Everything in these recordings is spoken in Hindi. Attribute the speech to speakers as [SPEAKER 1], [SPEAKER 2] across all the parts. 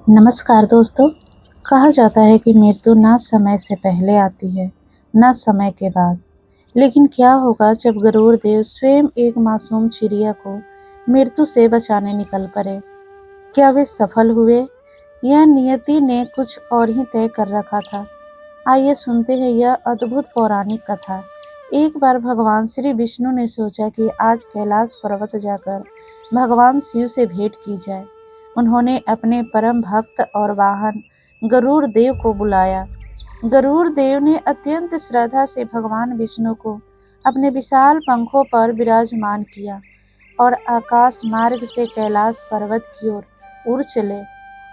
[SPEAKER 1] नमस्कार दोस्तों। कहा जाता है कि मृत्यु ना समय से पहले आती है, ना समय के बाद। लेकिन क्या होगा जब गरुड़ देव स्वयं एक मासूम चिड़िया को मृत्यु से बचाने निकल पड़े? क्या वे सफल हुए या नियति ने कुछ और ही तय कर रखा था? आइए सुनते हैं यह अद्भुत पौराणिक कथा। एक बार भगवान श्री विष्णु ने सोचा कि आज कैलाश पर्वत जाकर भगवान शिव से भेंट की जाए। उन्होंने अपने परम भक्त और वाहन गरुड़ देव को बुलाया। गरुड़ देव ने अत्यंत श्रद्धा से भगवान विष्णु को अपने विशाल पंखों पर विराजमान किया और आकाश मार्ग से कैलाश पर्वत की ओर उड़ चले।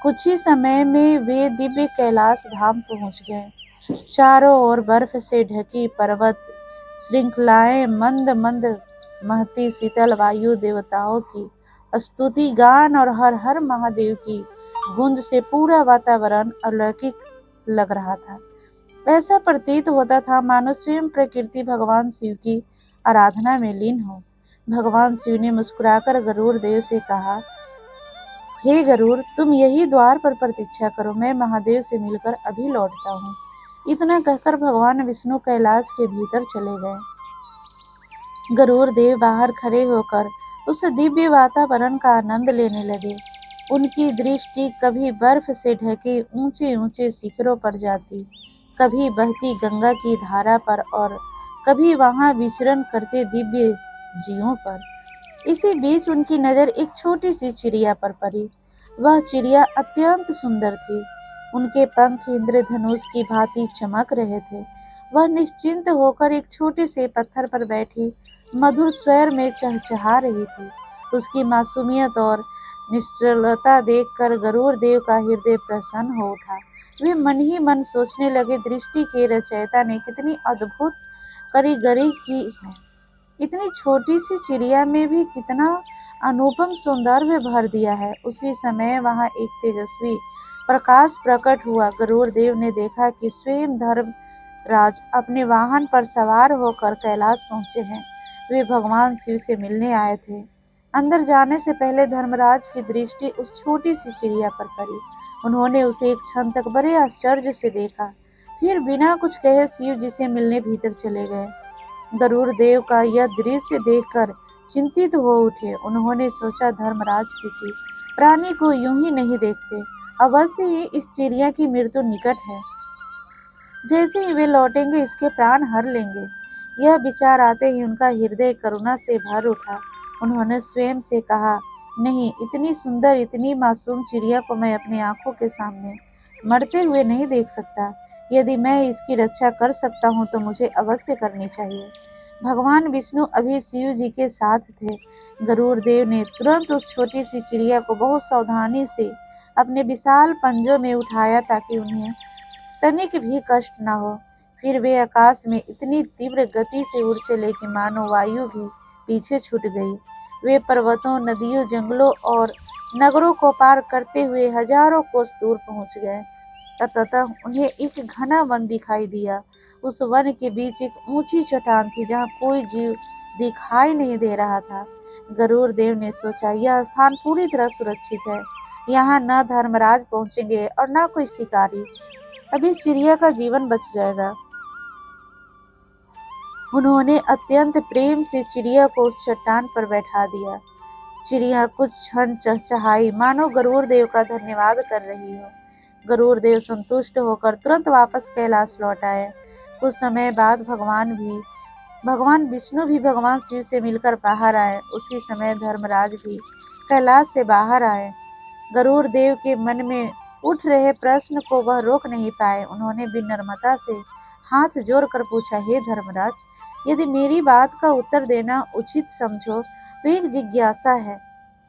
[SPEAKER 1] कुछ ही समय में वे दिव्य कैलाश धाम पहुंच गए। चारों ओर बर्फ से ढकी पर्वत श्रृंखलाएं मंद मंद महती शीतल वायु देवताओं की स्तुति गान और हर हर महादेव की गूंज से पूरा वातावरण अलौकिक लग रहा था। ऐसा प्रतीत होता था मानो स्वयं प्रकृति भगवान शिव की आराधना में लीन हो। भगवान शिव ने मुस्कुराकर गरुड़ देव से कहा, हे गरुड़, तुम यही द्वार पर प्रतीक्षा करो, मैं महादेव से मिलकर अभी लौटता हूँ। इतना कहकर भगवान विष्णु कैलाश के भीतर चले गए। गरुड़ देव बाहर खड़े होकर उस दिव्य वातावरण का आनंद लेने लगे। उनकी दृष्टि कभी बर्फ से ढके ऊंचे ऊंचे शिखरों पर जाती, कभी बहती गंगा की धारा पर और कभी वहां विचरण करते दिव्य जीवों पर। इसी बीच उनकी नजर एक छोटी सी चिड़िया पर पड़ी। वह चिड़िया अत्यंत सुंदर थी। उनके पंख इंद्रधनुष की भांति चमक रहे थे। वह निश्चिंत होकर एक छोटे से पत्थर पर बैठी मधुर स्वर में चहचहा रही थी। उसकी मासूमियत और निश्चलता देखकर गरुड़ देव का हृदय प्रसन्न हो उठा। वे मन ही मन सोचने लगे, दृष्टि के रचयिता ने कितनी अद्भुत कारीगरी की है। इतनी छोटी सी चिड़िया में भी कितना अनुपम सौंदर्य भर दिया है। उसी समय वहां एक तेजस्वी प्रकाश प्रकट हुआ। गरुड़ देव ने देखा कि स्वयं धर्मराज अपने वाहन पर सवार होकर कैलाश पहुंचे हैं। वे भगवान शिव से मिलने आए थे। अंदर जाने से पहले धर्मराज की दृष्टि उस छोटी सी चिड़िया पर पड़ी। उन्होंने उसे एक क्षण तक बड़े आश्चर्य से देखा, फिर बिना कुछ कहे शिव जी से मिलने भीतर चले गए। गरुड़ देव का यह दृश्य देखकर चिंतित हो उठे। उन्होंने सोचा, धर्मराज किसी प्राणी को यूं ही नहीं देखते, अवश्य ही इस चिड़िया की मृत्यु निकट है। जैसे ही वे लौटेंगे इसके प्राण हर लेंगे। यह विचार आते ही उनका हृदय करुणा से भर उठा। उन्होंने स्वयं से कहा, नहीं, इतनी सुंदर इतनी मासूम चिड़िया को मैं अपनी आंखों के सामने मरते हुए नहीं देख सकता। यदि मैं इसकी रक्षा कर सकता हूँ तो मुझे अवश्य करनी चाहिए। भगवान विष्णु अभी शिव जी के साथ थे। गरुड़ देव ने तुरंत उस छोटी सी चिड़िया को बहुत सावधानी से अपने विशाल पंजों में उठाया ताकि उन्हें तनिक भी कष्ट न हो। फिर वे आकाश में इतनी तीव्र गति से उड़ चले कि मानो वायु भी पीछे छूट गई। वे पर्वतों, नदियों, जंगलों और नगरों को पार करते हुए हजारों कोस दूर पहुंच गए। ततः उन्हें एक घना वन दिखाई दिया। उस वन के बीच एक ऊंची चट्टान थी जहां कोई जीव दिखाई नहीं दे रहा था। गरुड़ देव ने सोचा, यह स्थान पूरी तरह सुरक्षित है। यहाँ न धर्मराज पहुंचेंगे और न कोई शिकारी। अब इस चिड़िया का जीवन बच जाएगा। उन्होंने अत्यंत प्रेम से चिड़िया को उस चट्टान पर बैठा दिया। चिड़िया कुछ क्षण चहचहाई, मानो गरुड़ देव का धन्यवाद कर रही हो। गरुड़ देव संतुष्ट होकर तुरंत वापस कैलाश लौट आए। कुछ समय बाद भगवान विष्णु भी भगवान शिव से मिलकर बाहर आए। उसी समय धर्मराज भी कैलाश से बाहर आए। गरुड़ देव के मन में उठ रहे प्रश्न को वह रोक नहीं पाए। उन्होंने विनम्रता से हाथ जोड़कर पूछा, हे धर्मराज, यदि मेरी बात का उत्तर देना उचित समझो तो एक जिज्ञासा है।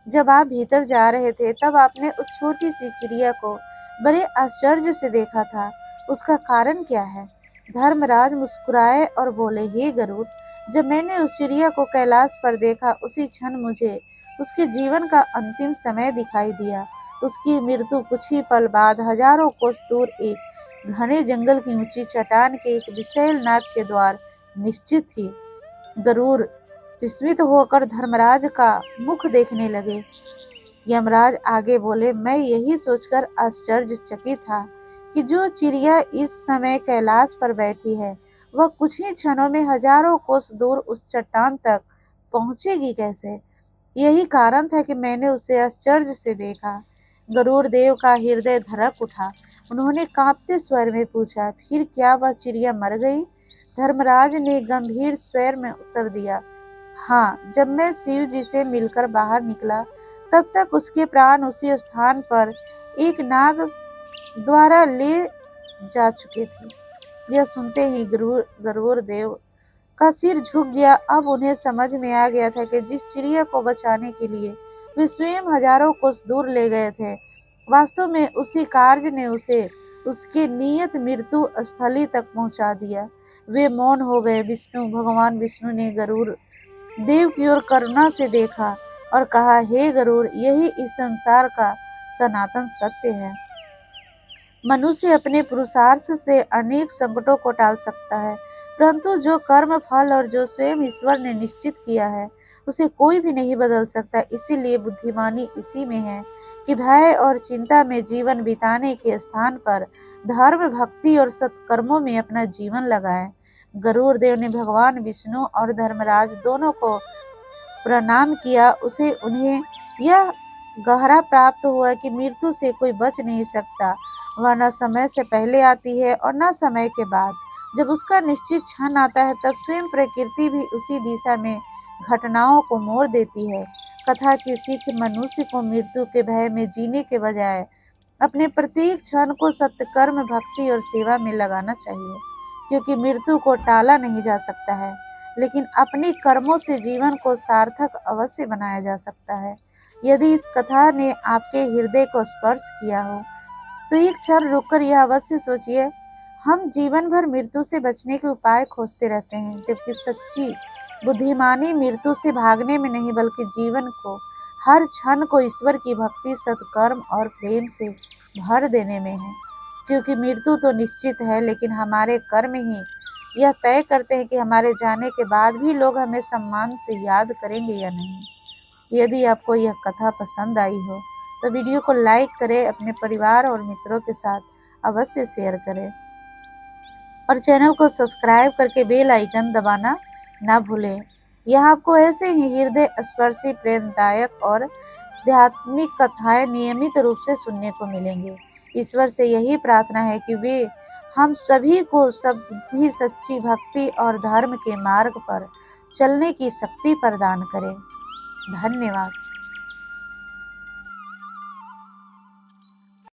[SPEAKER 1] जब आप भीतर जा रहे थे तब आपने उस छोटी सी चिड़िया को बड़े आश्चर्य से देखा था, उसका कारण क्या है? धर्मराज मुस्कुराए और बोले, हे गरुड़, जब मैंने उस चिड़िया को कैलाश पर देखा उसी क्षण मुझे उसके जीवन का अंतिम समय दिखाई दिया। उसकी मृत्यु कुछ ही पल बाद हजारों कोस दूर एक घने जंगल की ऊंची चट्टान के एक विशाल नाग के द्वार निश्चित थी। गरुड़ विस्मित होकर धर्मराज का मुख देखने लगे। यमराज आगे बोले, मैं यही सोचकर आश्चर्यचकित था कि जो चिड़िया इस समय कैलाश पर बैठी है वह कुछ ही क्षणों में हजारों कोस दूर उस चट्टान तक पहुंचेगी कैसे। यही कारण था कि मैंने उसे आश्चर्य से देखा। गरुड़ देव का हृदय धड़क उठा। उन्होंने कांपते स्वर में पूछा, फिर क्या वह चिड़िया मर गई? धर्मराज ने गंभीर स्वर में उत्तर दिया, हाँ, जब मैं शिव जी से मिलकर बाहर निकला तब तक उसके प्राण उसी स्थान पर एक नाग द्वारा ले जा चुके थे। यह सुनते ही गरुड़ देव का सिर झुक गया। अब उन्हें समझ में आ गया था कि जिस चिड़िया को बचाने के लिए वे स्वयं हजारों कोस दूर ले गए थे, वास्तव में उसी कार्य ने उसे उसके नियत मृत्यु स्थली तक पहुंचा दिया। वे मौन हो गए। भगवान विष्णु ने गरुड़ देव की ओर करुणा से देखा और कहा, हे गरुड़, यही इस संसार का सनातन सत्य है। मनुष्य अपने पुरुषार्थ से अनेक संकटों को टाल सकता है, परंतु जो कर्म फल और जो स्वयं ईश्वर ने निश्चित किया है उसे कोई भी नहीं बदल सकता। इसीलिए बुद्धिमानी इसी में है कि भय और चिंता में जीवन बिताने के स्थान पर धर्म, भक्ति और सत्कर्मों में अपना जीवन लगाएं। गरुड़ देव ने भगवान विष्णु और धर्मराज दोनों को प्रणाम किया। उन्हें यह गहरा प्राप्त हुआ कि मृत्यु से कोई बच नहीं सकता। वह न समय से पहले आती है और न समय के बाद। जब उसका निश्चित क्षण आता है तब स्वयं प्रकृति भी उसी दिशा में घटनाओं को मोड़ देती है। कथा की सीख मनुष्य को मृत्यु के भय में जीने के बजाय अपने प्रत्येक क्षण को सत्कर्म, भक्ति और सेवा में लगाना चाहिए, क्योंकि मृत्यु को टाला नहीं जा सकता है, लेकिन अपने कर्मों से जीवन को सार्थक अवश्य बनाया जा सकता है। यदि इस कथा ने आपके हृदय को स्पर्श किया हो तो एक क्षण रुककर यह अवश्य सोचिए, हम जीवन भर मृत्यु से बचने के उपाय खोजते रहते हैं, जबकि सच्ची बुद्धिमानी मृत्यु से भागने में नहीं बल्कि जीवन को हर क्षण को ईश्वर की भक्ति, सत्कर्म और प्रेम से भर देने में है। क्योंकि मृत्यु तो निश्चित है, लेकिन हमारे कर्म ही यह तय करते हैं कि हमारे जाने के बाद भी लोग हमें सम्मान से याद करेंगे या नहीं। यदि आपको यह कथा पसंद आई हो तो वीडियो को लाइक करें, अपने परिवार और मित्रों के साथ अवश्य शेयर करें और चैनल को सब्सक्राइब करके बेल आइकन दबाना ना भूलें। यहाँ आपको ऐसे ही हृदय स्पर्शी, प्रेरणादायक और आध्यात्मिक कथाएं नियमित रूप से सुनने को मिलेंगे। ईश्वर से यही प्रार्थना है कि वे हम सभी को सभी सच्ची भक्ति और धर्म के मार्ग पर चलने की शक्ति प्रदान करें। धन्यवाद।